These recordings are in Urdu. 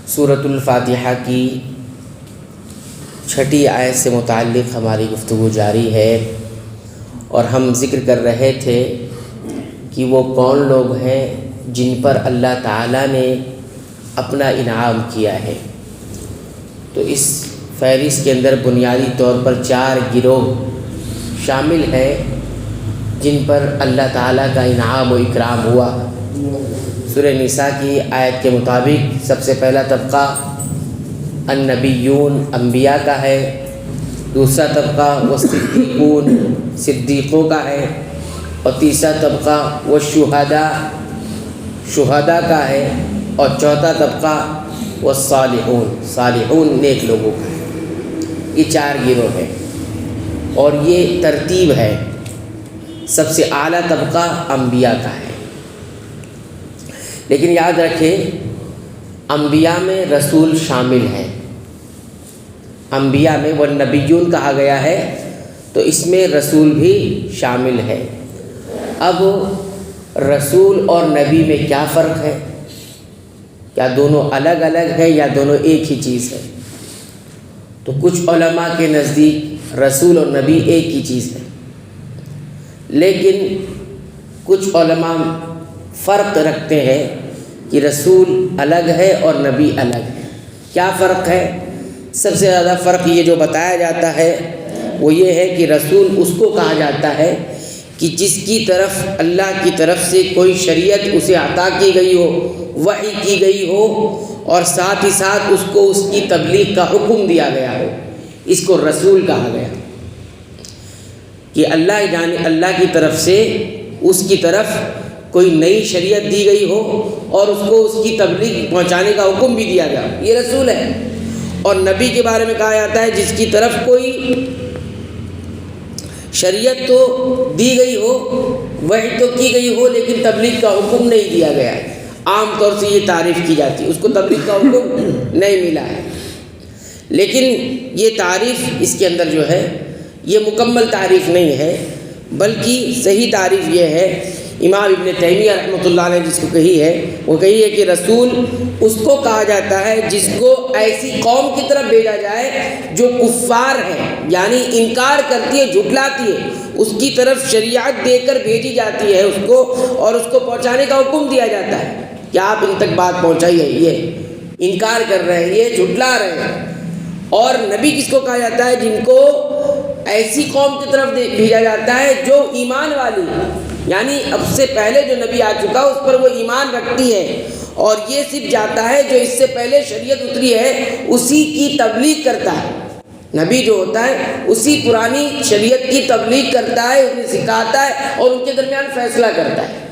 سورۃ الفاتحہ کی چھٹی آیت سے متعلق ہماری گفتگو جاری ہے، اور ہم ذکر کر رہے تھے کہ وہ کون لوگ ہیں جن پر اللہ تعالیٰ نے اپنا انعام کیا ہے۔ تو اس فہرست کے اندر بنیادی طور پر 4 گروہ شامل ہیں جن پر اللہ تعالیٰ کا انعام و اکرام ہوا۔ سورہ نساء کی آیت کے مطابق سب سے پہلا طبقہ النبیون انبیاء کا ہے، دوسرا طبقہ والصدیقون صدیقوں کا ہے، اور تیسرا طبقہ والشہداء شہداء کا ہے، اور چوتھا طبقہ والصالحون صالحون نیک لوگوں کا ہے۔ یہ 4 گروہ ہیں اور یہ ترتیب ہے۔ سب سے اعلیٰ طبقہ انبیاء کا ہے، لیکن یاد رکھیں انبیاء میں رسول شامل ہے۔ انبیاء میں والنبیون کہا گیا ہے تو اس میں رسول بھی شامل ہے۔ اب رسول اور نبی میں کیا فرق ہے؟ کیا دونوں الگ الگ ہیں یا دونوں ایک ہی چیز ہے؟ تو کچھ علماء کے نزدیک رسول اور نبی ایک ہی چیز ہے، لیکن کچھ علماء فرق رکھتے ہیں کہ رسول الگ ہے اور نبی الگ ہے۔ کیا فرق ہے؟ سب سے زیادہ فرق یہ جو بتایا جاتا ہے وہ یہ ہے کہ رسول اس کو کہا جاتا ہے کہ جس کی طرف اللہ کی طرف سے کوئی شریعت اسے عطا کی گئی ہو، وحی کی گئی ہو، اور ساتھ ہی ساتھ اس کو اس کی تبلیغ کا حکم دیا گیا ہو، اس کو رسول کہا گیا۔ کہ اللہ کی طرف سے اس کی طرف کوئی نئی شریعت دی گئی ہو اور اس کو اس کی تبلیغ پہنچانے کا حکم بھی دیا گیا، یہ رسول ہے۔ اور نبی کے بارے میں کہا جاتا ہے جس کی طرف کوئی شریعت تو دی گئی ہو، وحی تو کی گئی ہو، لیکن تبلیغ کا حکم نہیں دیا گیا ہے۔ عام طور سے یہ تعریف کی جاتی ہے، اس کو تبلیغ کا حکم نہیں ملا ہے۔ لیکن یہ تعریف اس کے اندر جو ہے یہ مکمل تعریف نہیں ہے، بلکہ صحیح تعریف یہ ہے، امام ابن تیمیہ رحمۃ اللہ علیہ جس کو کہی ہے وہ کہی ہے کہ رسول اس کو کہا جاتا ہے جس کو ایسی قوم کی طرف بھیجا جائے جو کفار ہے، یعنی انکار کرتی ہے، جھٹلاتی ہے، اس کی طرف شریعت دے کر بھیجی جاتی ہے اس کو، اور اس کو پہنچانے کا حکم دیا جاتا ہے کہ آپ ان تک بات پہنچائیے، یہ انکار کر رہے ہیں، یہ جھٹلا رہے ہیں۔ اور نبی کس کو کہا جاتا ہے؟ جن کو ایسی قوم کی طرف بھیجا جاتا ہے جو ایمان والی ہے، یعنی اب سے پہلے جو نبی آ چکا اس پر وہ ایمان رکھتی ہے، اور یہ صرف جاتا ہے جو اس سے پہلے شریعت اتری ہے اسی کی تبلیغ کرتا ہے۔ نبی جو ہوتا ہے اسی پرانی شریعت کی تبلیغ کرتا ہے، انہیں سکھاتا ہے اور ان کے درمیان فیصلہ کرتا ہے۔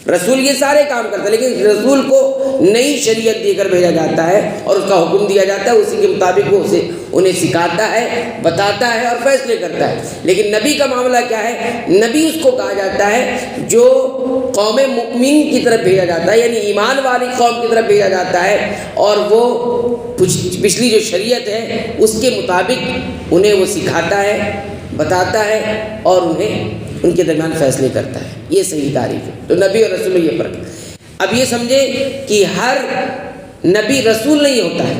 رسول یہ سارے کام کرتا ہے، لیکن رسول کو نئی شریعت دے کر بھیجا جاتا ہے اور اس کا حکم دیا جاتا ہے، اسی کے مطابق وہ انہیں سکھاتا ہے، بتاتا ہے اور فیصلے کرتا ہے۔ لیکن نبی کا معاملہ کیا ہے؟ نبی اس کو کہا جاتا ہے جو قوم مؤمن کی طرف بھیجا جاتا ہے، یعنی ایمان والی قوم کی طرف بھیجا جاتا ہے، اور وہ پچھلی جو شریعت ہے اس کے مطابق انہیں وہ سکھاتا ہے، بتاتا ہے اور انہیں ان کے درمیان فیصلے کرتا ہے۔ یہ صحیح تعریف ہے۔ تو نبی اور رسول میں یہ فرق ہے۔ اب یہ سمجھے کہ ہر نبی رسول نہیں ہوتا ہے،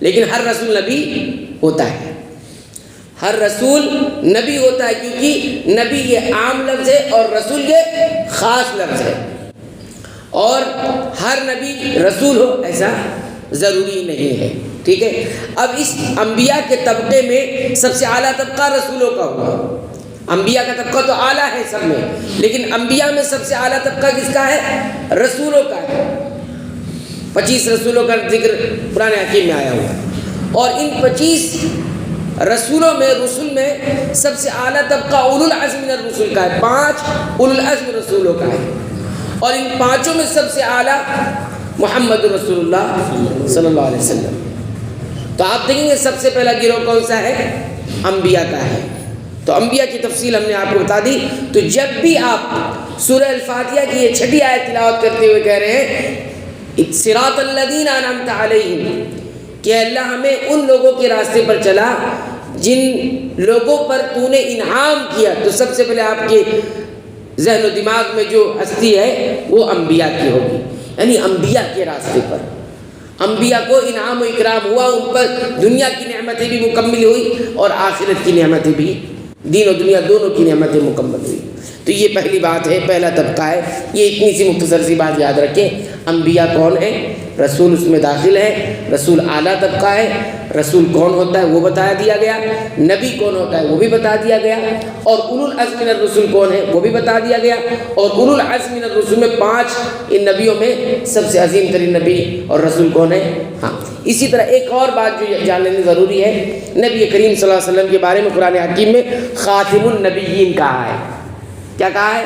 لیکن ہر رسول نبی ہوتا ہے۔ ہر رسول نبی ہوتا ہے، کیونکہ نبی یہ عام لفظ ہے اور رسول یہ خاص لفظ ہے، اور ہر نبی رسول ہو ایسا ضروری نہیں ہے، ٹھیک ہے۔ اب اس انبیاء کے طبقے میں سب سے اعلیٰ طبقہ رسولوں کا ہوا۔ انبیاء کا طبقہ تو اعلیٰ ہے سب میں، لیکن انبیاء میں سب سے اعلیٰ طبقہ کس کا ہے؟ رسولوں کا ہے۔ 25 رسولوں کا ذکر قرآن حکیم میں آیا ہوا ہے، اور ان 25 رسولوں میں رسول میں سب سے اعلیٰ طبقہ اولو العزم من الرسل کا ہے، 5 اولو العزم رسولوں کا ہے، اور ان 5 میں سب سے اعلیٰ محمد رسول اللہ صلی اللہ علیہ وسلم۔ تو آپ دیکھیں گے سب سے پہلا گروہ کون سا ہے؟ انبیاء کا ہے۔ تو انبیاء کی تفصیل ہم نے آپ کو بتا دی۔ تو جب بھی آپ سورہ الفاتحہ کی یہ چھٹی آیت تلاوت کرتے ہوئے کہہ رہے ہیں صراط الذین انعمت علیہم، کہ اللہ ہمیں ان لوگوں کے راستے پر چلا جن لوگوں پر تو نے انعام کیا، تو سب سے پہلے آپ کے ذہن و دماغ میں جو ہستی ہے وہ انبیاء کی ہوگی، یعنی انبیاء کے راستے پر۔ انبیاء کو انعام و اکرام ہوا، ان پر دنیا کی نعمتیں بھی مکمل ہوئی اور آخرت کی نعمتیں بھی، دین و دنیا دونوں کی نعمتیں مکمل ہوئی۔ تو یہ پہلی بات ہے، پہلا طبقہ ہے۔ یہ اتنی سی مختصر سی بات یاد رکھیں، انبیاء کون ہیں، رسول اس میں داخل ہے، رسول اعلیٰ طبقہ ہے، رسول کون ہوتا ہے وہ بتا دیا گیا، نبی کون ہوتا ہے وہ بھی بتا دیا گیا، اور اولو العزم من الرسل کون ہے وہ بھی بتا دیا گیا، اور اولو العزم من الرسل میں 5 ان نبیوں میں سب سے عظیم ترین نبی اور رسول کون ہے۔ ہاں اسی طرح ایک اور بات جو جان لینی ضروری ہے، نبی کریم صلی اللہ علیہ وسلم کے بارے میں قرآن حکیم میں خاتم النبیین کہا ہے۔ کیا کہا ہے؟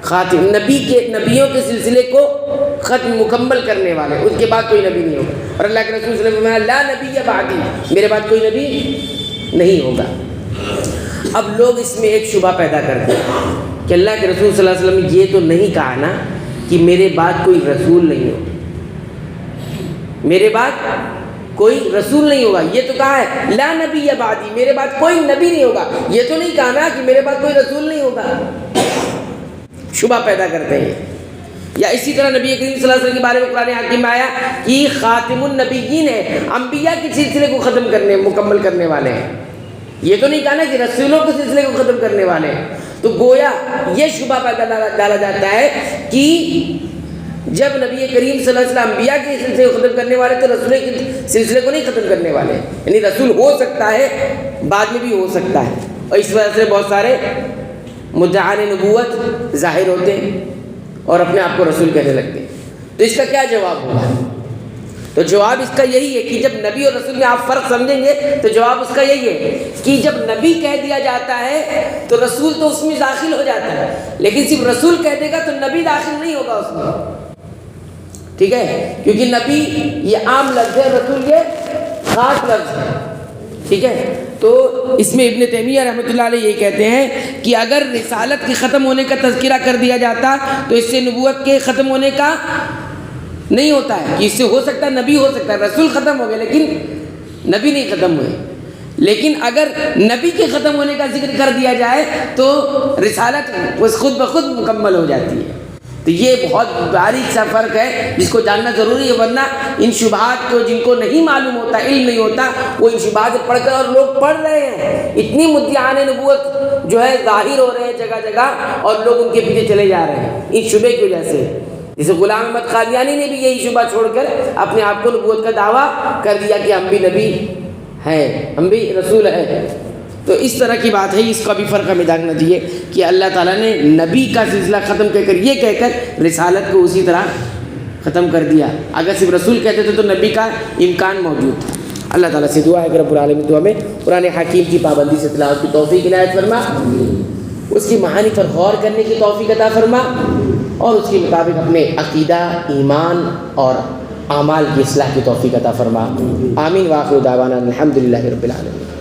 خاتم، نبیوں کے سلسلے کو ختم مکمل کرنے والے، ان کے بعد کوئی نبی نہیں ہوگا۔ اور اللہ کے رسول صلی اللہ علیہ وسلم نے فرمایا لا نبی بعدی، میرے بعد کوئی نبی نہیں ہوگا۔ اب لوگ اس میں ایک شبہ پیدا کرتے ہیں کہ اللہ کے رسول صلی اللہ علیہ وسلم نے یہ تو نہیں کہا نا کہ میرے بعد کوئی رسول نہیں ہوگا، میرے بعد کوئی رسول نہیں ہوگا، یہ تو کہا ہے لا نبی بعدی، میرے بعد کوئی نبی نہیں ہوگا، یہ تو نہیں کہا نا کہ میرے بعد کوئی رسول نہیں ہوگا۔ شبہ پیدا کرتے ہیں۔ یا اسی طرح نبی کریم صلی اللہ علیہ وسلم کے بارے میں قرآن حکیم میں آیا کہ خاتم النبیین ہے، انبیاء کے سلسلے کو ختم کرنے مکمل کرنے والے ہیں، یہ تو نہیں کہا نا کہ رسولوں کے سلسلے کو ختم کرنے والے ہیں۔ تو گویا یہ شبہ پیدا ڈالا جاتا ہے کہ جب نبی کریم صلی اللہ علیہ وسلم انبیاء کے سلسلے کو ختم کرنے والے تو رسول کے سلسلے کو نہیں ختم کرنے والے، یعنی رسول ہو سکتا ہے بعد میں بھی ہو سکتا ہے، اور اس وجہ سے بہت سارے مدعان نبوت ظاہر ہوتے ہیں اور اپنے آپ کو رسول کہنے لگتے ہیں۔ تو اس کا کیا جواب ہوگا؟ تو جواب اس کا یہی ہے کہ جب نبی اور رسول میں آپ فرق سمجھیں گے تو جواب اس کا یہی ہے کہ جب نبی کہہ دیا جاتا ہے تو رسول تو اس میں داخل ہو جاتا ہے، لیکن صرف رسول کہہ دے گا تو نبی داخل نہیں ہوگا اس میں، ٹھیک ہے؟ کیونکہ نبی یہ عام لفظ ہے، رسول یہ خاص لفظ ہے، ٹھیک ہے؟ تو اس میں ابن تیمیہ رحمۃ اللہ علیہ یہ کہتے ہیں کہ اگر رسالت کے ختم ہونے کا تذکرہ کر دیا جاتا تو اس سے نبوت کے ختم ہونے کا نہیں ہوتا ہے، کہ اس سے ہو سکتا ہے نبی ہو سکتا ہے، رسول ختم ہو گئے لیکن نبی نہیں ختم ہوئے۔ لیکن اگر نبی کے ختم ہونے کا ذکر کر دیا جائے تو رسالت خود بخود مکمل ہو جاتی ہے۔ تو یہ بہت باریک سا فرق ہے جس کو جاننا ضروری ہے، ورنہ ان شبہات کو جن کو نہیں معلوم ہوتا، علم نہیں ہوتا، وہ ان شبہات پڑھ کر، اور لوگ پڑھ رہے ہیں، اتنی مدعیان نبوت جو ہے ظاہر ہو رہے ہیں جگہ جگہ، اور لوگ ان کے پیچھے چلے جا رہے ہیں ان شبہ کی وجہ سے۔ جیسے غلام احمد قادیانی نے بھی یہی شبہ چھوڑ کر اپنے آپ کو نبوت کا دعویٰ کر دیا کہ ہم بھی نبی ہیں، ہم بھی رسول ہیں۔ تو اس طرح کی بات ہے، اس کا بھی فرق ہمیں جاننا چاہیے کہ اللہ تعالیٰ نے نبی کا سلسلہ ختم کہہ کر رسالت کو اسی طرح ختم کر دیا۔ اگر صرف رسول کہتے تھے تو نبی کا امکان موجود تھا۔ اللہ تعالیٰ سے دعا ہے کہ رب العالمین تو ہمیں قرآن حکیم کی پابندی سے تلاوت کی توفیق عنایت فرما، اس کی معانی پر غور کرنے کی توفیق عطا فرما، اور اس کے مطابق اپنے عقیدہ، ایمان اور اعمال کی اصلاح کی توفیق عطا فرما۔ آمین۔ وآخر دعوانا الحمدللہ رب العالمین۔